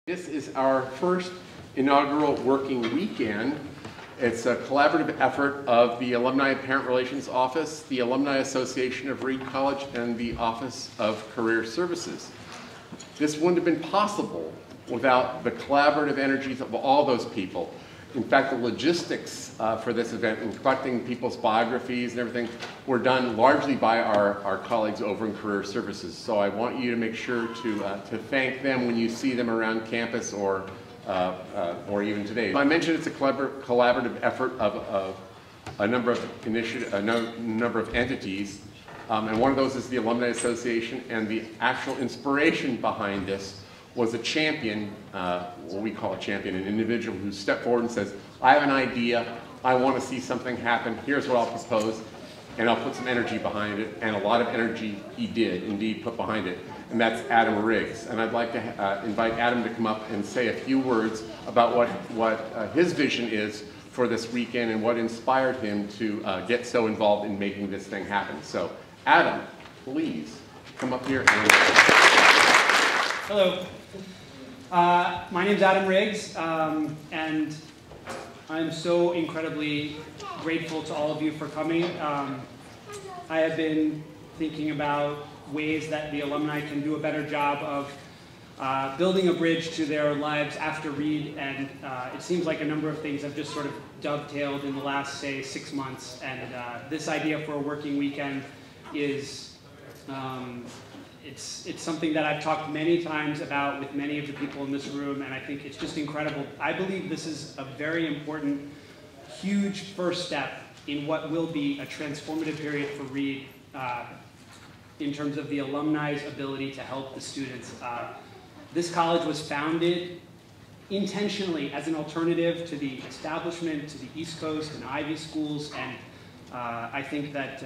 This is our first inaugural working weekend. It's a collaborative effort of the Alumni and Parent Relations Office, the Alumni Association of Reed College, and the Office of Career Services. This wouldn't have been possible without the collaborative energies of all those people. In fact, the logistics for this event and collecting people's biographies and everything were done largely by our colleagues over in Career Services. So I want you to make sure to thank them when you see them around campus or even today. I mentioned it's a collaborative effort of a number of entities, and one of those is the Alumni Association, and the actual inspiration behind this was a champion, what we call a champion, an individual who stepped forward and says, I have an idea, I want to see something happen, here's what I'll propose, and I'll put some energy behind it, and a lot of energy he did indeed put behind it, and that's Adam Riggs. And I'd like to invite Adam to come up and say a few words about what his vision is for this weekend and what inspired him to get so involved in making this thing happen. So Adam, please come up here and... Hello. My name's Adam Riggs, and I'm so incredibly grateful to all of you for coming. I have been thinking about ways that the alumni can do a better job of building a bridge to their lives after Reed, and it seems like a number of things have just sort of dovetailed in the last, say, 6 months, and this idea for a working weekend is it's something that I've talked many times about with many of the people in this room, and I think it's just incredible. I believe this is a very important, huge first step in what will be a transformative period for Reed in terms of the alumni's ability to help the students. This college was founded intentionally as an alternative to the establishment, to the East Coast and Ivy schools, and I think that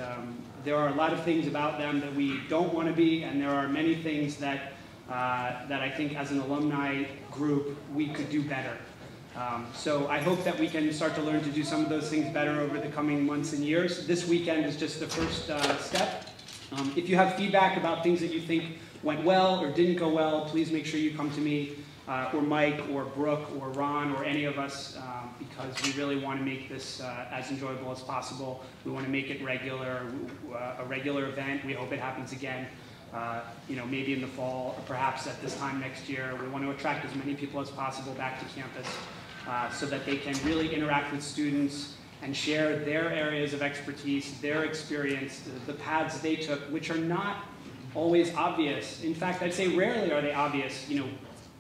there are a lot of things about them that we don't want to be, and there are many things that I think as an alumni group we could do better. So I hope that we can start to learn to do some of those things better over the coming months and years. This weekend is just the first step. If you have feedback about things that you think went well or didn't go well, please make sure you come to me or Mike or Brooke or Ron or any of us, because we really want to make this as enjoyable as possible. We want to make it regular, a regular event. We hope it happens again, maybe in the fall or perhaps at this time next year. We want to attract as many people as possible back to campus so that they can really interact with students and share their areas of expertise, their experience, the paths they took, which are not always obvious. In fact, I'd say rarely are they obvious,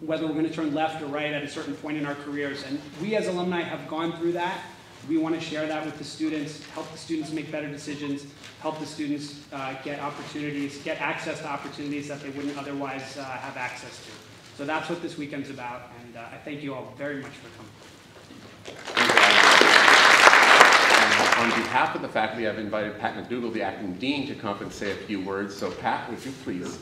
whether we're going to turn left or right at a certain point in our careers. And we as alumni have gone through that. We want to share that with the students, help the students make better decisions, help the students get opportunities, get access to opportunities that they wouldn't otherwise have access to. So that's what this weekend's about, and I thank you all very much for coming. On behalf of the faculty, I've invited Pat McDougall, the acting dean, to come up and say a few words. So Pat, would you please?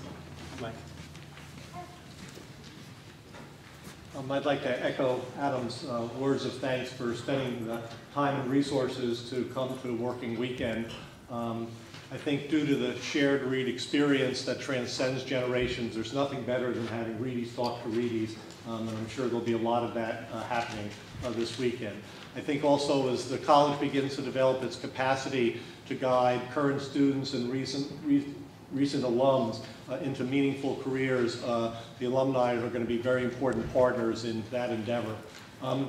I'd like to echo Adam's words of thanks for spending the time and resources to come to a working weekend. I think due to the shared Reed experience that transcends generations, there's nothing better than having Reedies talk to Reedies, and I'm sure there'll be a lot of that happening this weekend. I think also as the college begins to develop its capacity to guide current students and recent alums into meaningful careers, the alumni are going to be very important partners in that endeavor.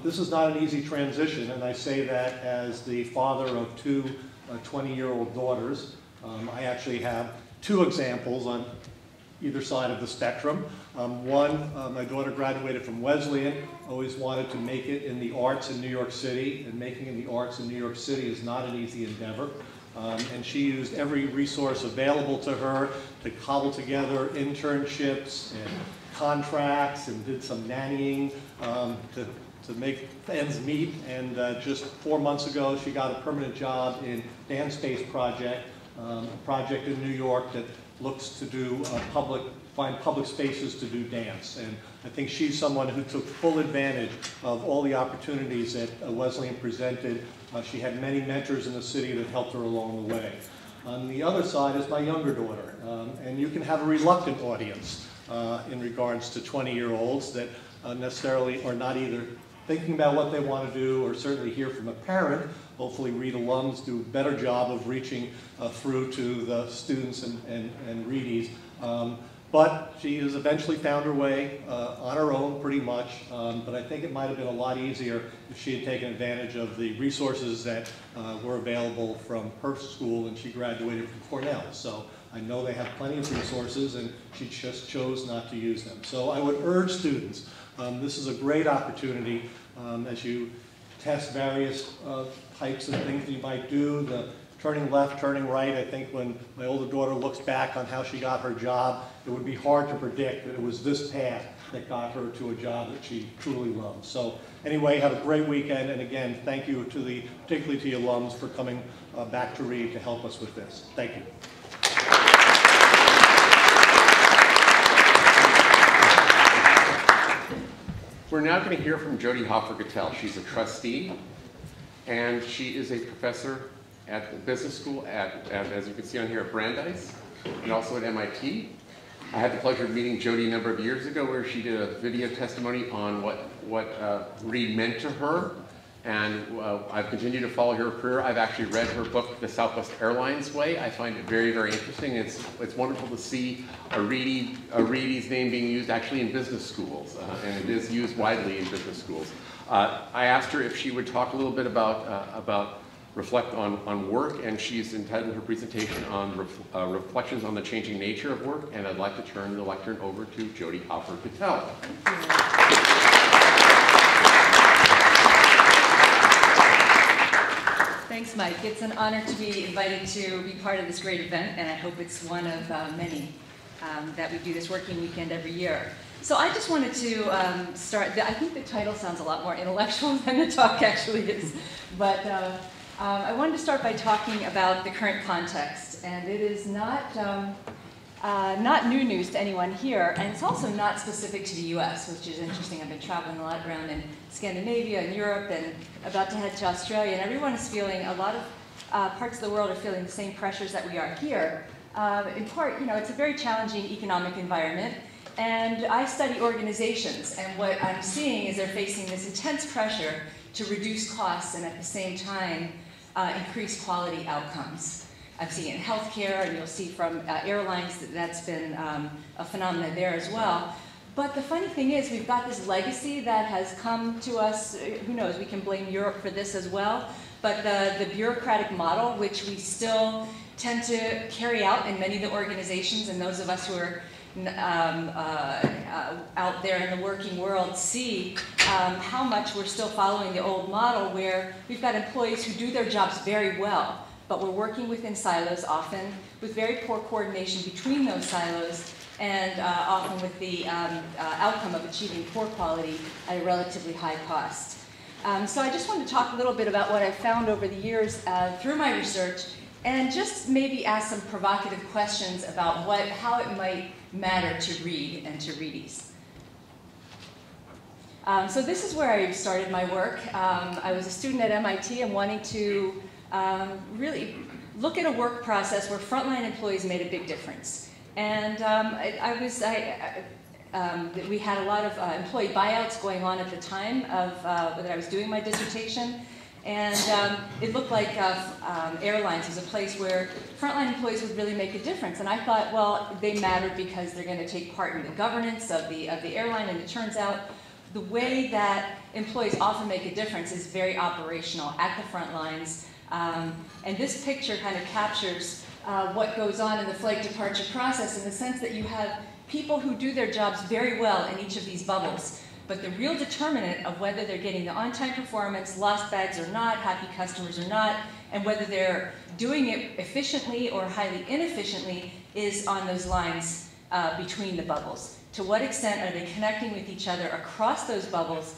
This is not an easy transition, and I say that as the father of two 20-year-old daughters. I actually have two examples on either side of the spectrum. One, my daughter graduated from Wesleyan, always wanted to make it in the arts in New York City, and making in the arts in New York City is not an easy endeavor. And she used every resource available to her to cobble together internships and contracts and did some nannying to make ends meet. And just 4 months ago, she got a permanent job in Dance Space Project, a project in New York that looks to do find public spaces to do dance. And I think she's someone who took full advantage of all the opportunities that Wesleyan presented. She had many mentors in the city that helped her along the way. On the other side is my younger daughter, and you can have a reluctant audience in regards to 20-year-olds that necessarily, or not either thinking about what they want to do, or certainly hear from a parent. Hopefully Reed alums do a better job of reaching through to the students and Reedies. But she has eventually found her way on her own pretty much, but I think it might have been a lot easier if she had taken advantage of the resources that were available from her school when she graduated from Cornell. So I know they have plenty of resources, and she just chose not to use them. So I would urge students, this is a great opportunity as you test various types of things that you might do. The turning left, turning right, I think when my older daughter looks back on how she got her job, it would be hard to predict that it was this path that got her to a job that she truly loves. So anyway, have a great weekend, and again, thank you to particularly to the alums for coming back to Reed to help us with this. Thank you. We're now going to hear from Jody Hoffer-Gattel. She's a trustee, and she is a professor at the business school as you can see on here, at Brandeis, and also at MIT. I had the pleasure of meeting Jody a number of years ago, where she did a video testimony on what Reed meant to her, and I've continued to follow her career. I've actually read her book, The Southwest Airlines Way. I find it very, very interesting. It's wonderful to see a Reedie's name being used actually in business schools, and it is used widely in business schools. I asked her if she would talk a little bit about reflect on work, and she's entitled her presentation on reflections on the changing nature of work, and I'd like to turn the lectern over to Jody Hoffer-Gattel. Thanks, Mike. It's an honor to be invited to be part of this great event, and I hope it's one of many that we do this working weekend every year. So I just wanted to start, I think the title sounds a lot more intellectual than the talk actually is, but I wanted to start by talking about the current context, and it is not new news to anyone here, and it's also not specific to the US, which is interesting. I've been traveling a lot around in Scandinavia and Europe and about to head to Australia, and everyone is feeling, a lot of parts of the world are feeling the same pressures that we are here. In part, it's a very challenging economic environment, and I study organizations, and what I'm seeing is they're facing this intense pressure to reduce costs and at the same time increase quality outcomes. I've seen it in healthcare, and you'll see from airlines that's been a phenomenon there as well. But the funny thing is, we've got this legacy that has come to us. Who knows, we can blame Europe for this as well. But the bureaucratic model, which we still tend to carry out in many of the organizations, and those of us who are out there in the working world see how much we're still following the old model, where we've got employees who do their jobs very well, but we're working within silos often, with very poor coordination between those silos, and often with the outcome of achieving poor quality at a relatively high cost. So I just wanted to talk a little bit about what I've found over the years through my research, and just maybe ask some provocative questions about how it might matter to Reed and to Reedies. So this is where I started my work. I was a student at MIT and wanting to really look at a work process where frontline employees made a big difference. And we had a lot of employee buyouts going on at the time that I was doing my dissertation. And it looked like airlines was a place where frontline employees would really make a difference. And I thought, well, they mattered because they're going to take part in the governance of the airline. And it turns out the way that employees often make a difference is very operational at the front lines. And this picture kind of captures what goes on in the flight departure process, in the sense that you have people who do their jobs very well in each of these bubbles. But the real determinant of whether they're getting the on-time performance, lost bags or not, happy customers or not, and whether they're doing it efficiently or highly inefficiently is on those lines between the bubbles. To what extent are they connecting with each other across those bubbles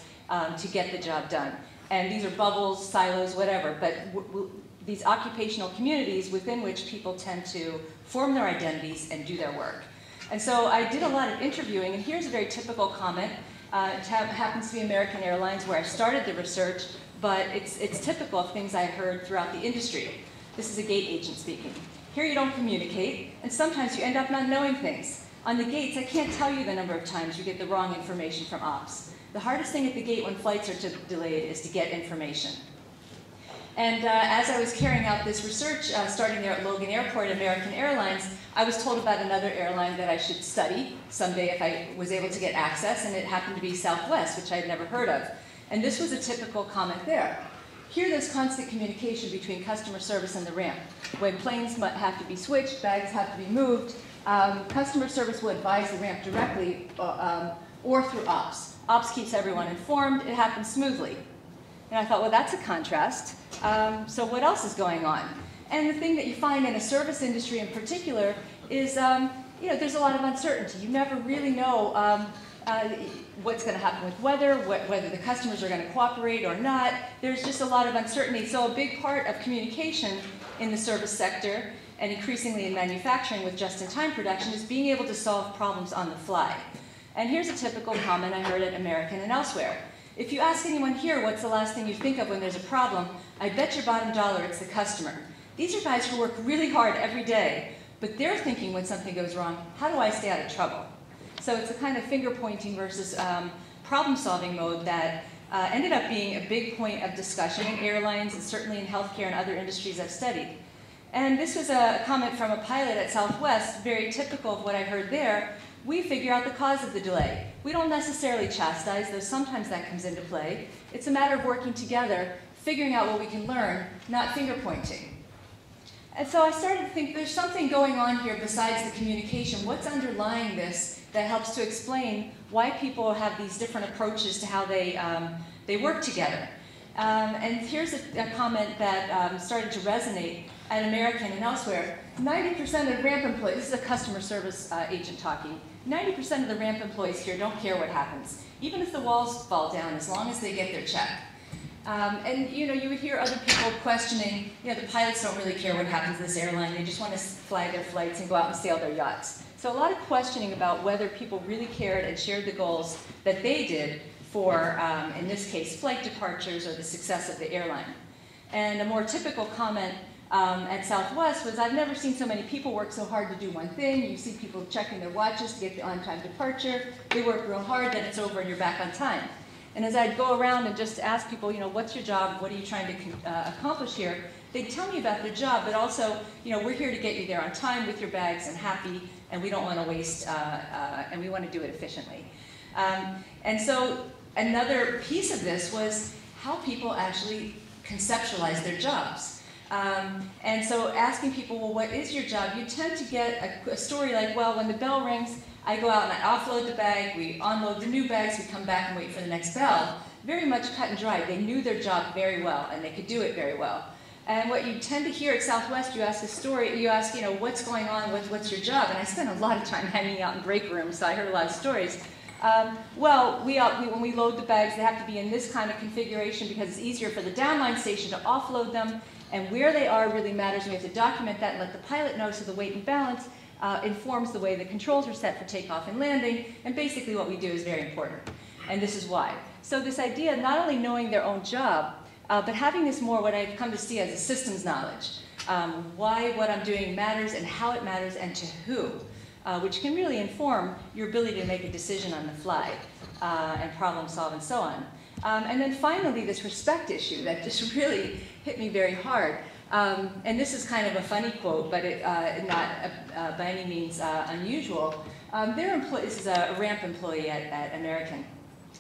to get the job done? And these are bubbles, silos, whatever, but these occupational communities within which people tend to form their identities and do their work. And so I did a lot of interviewing, and here's a very typical comment. It happens to be American Airlines, where I started the research, but it's typical of things I heard throughout the industry. This is a gate agent speaking. Here you don't communicate, and sometimes you end up not knowing things. On the gates, I can't tell you the number of times you get the wrong information from ops. The hardest thing at the gate when flights are delayed is to get information. And as I was carrying out this research, starting there at Logan Airport, American Airlines, I was told about another airline that I should study someday if I was able to get access, and it happened to be Southwest, which I had never heard of. And this was a typical comment there. Here there's constant communication between customer service and the ramp. When planes have to be switched, bags have to be moved, customer service will advise the ramp directly or through ops. Ops keeps everyone informed, it happens smoothly. And I thought, well, that's a contrast. So what else is going on? And the thing that you find in a service industry in particular is, there's a lot of uncertainty. You never really know what's going to happen with weather, whether the customers are going to cooperate or not. There's just a lot of uncertainty. So a big part of communication in the service sector, and increasingly in manufacturing with just-in-time production, is being able to solve problems on the fly. And here's a typical comment I heard at American and elsewhere. If you ask anyone here what's the last thing you think of when there's a problem, I bet your bottom dollar it's the customer. These are guys who work really hard every day, but they're thinking when something goes wrong, how do I stay out of trouble? So it's a kind of finger-pointing versus problem-solving mode that ended up being a big point of discussion in airlines and certainly in healthcare and other industries I've studied. And this was a comment from a pilot at Southwest, very typical of what I heard there. We figure out the cause of the delay. We don't necessarily chastise, though sometimes that comes into play. It's a matter of working together, figuring out what we can learn, not finger-pointing. And so I started to think there's something going on here besides the communication. What's underlying this that helps to explain why people have these different approaches to how they work together? And here's a comment that started to resonate at American and elsewhere. 90% of ramp employees, this is a customer service agent talking, 90% of the ramp employees here don't care what happens, even if the walls fall down, as long as they get their check. And you would hear other people questioning, the pilots don't really care what happens to this airline, they just want to fly their flights and go out and sail their yachts. So a lot of questioning about whether people really cared and shared the goals that they did for, in this case, flight departures or the success of the airline. And a more typical comment at Southwest was, I've never seen so many people work so hard to do one thing. You see people checking their watches to get the on-time departure. They work real hard, then it's over and you're back on time. And as I'd go around and just ask people, what's your job? What are you trying to accomplish here? They'd tell me about their job, but also, we're here to get you there on time with your bags and happy, and we don't want to waste, and we want to do it efficiently. And so another piece of this was how people actually conceptualize their jobs. And so asking people, well, what is your job? You tend to get a story like, well, when the bell rings, I go out and I offload the bag, we unload the new bags, we come back and wait for the next bell. Very much cut and dry. They knew their job very well, and they could do it very well. And what you tend to hear at Southwest, you ask a story, you ask, what's going on, what's your job? And I spent a lot of time hanging out in break rooms, so I heard a lot of stories. Well, when we load the bags, they have to be in this kind of configuration because it's easier for the downline station to offload them, and where they are really matters, and we have to document that and let the pilot know so the weight and balance informs the way the controls are set for takeoff and landing, and basically what we do is very important. And this is why. So this idea of not only knowing their own job, but having this more what I've come to see as a systems knowledge. Why what I'm doing matters and how it matters and to who, which can really inform your ability to make a decision on the fly and problem solve and so on. And then finally, this respect issue that just really hit me very hard. And this is kind of a funny quote, but not by any means unusual. This is a ramp employee at American.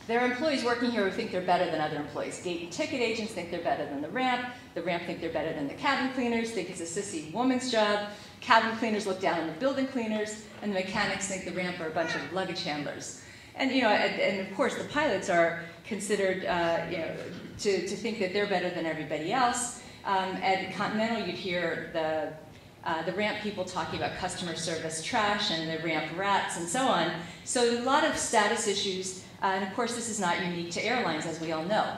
There are employees working here who think they're better than other employees. Gate and ticket agents think they're better than the ramp think they're better than the cabin cleaners, think it's a sissy woman's job. Cabin cleaners look down on the building cleaners, and the mechanics think the ramp are a bunch of luggage handlers. And and of course the pilots are considered to think that they're better than everybody else. At Continental, you'd hear the ramp people talking about customer service trash and the ramp rats and so on. So a lot of status issues, and of course this is not unique to airlines, as we all know.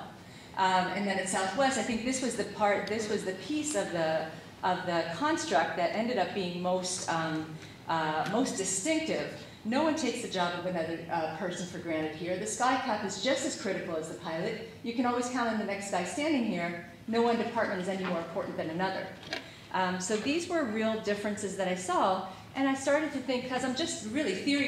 And then at Southwest, I think this was the piece of the construct that ended up being most distinctive. No one takes the job of another person for granted here. The sky cap is just as critical as the pilot. You can always count on the next guy standing here. No one department is any more important than another. So these were real differences that I saw And I started to think, because I'm just really theory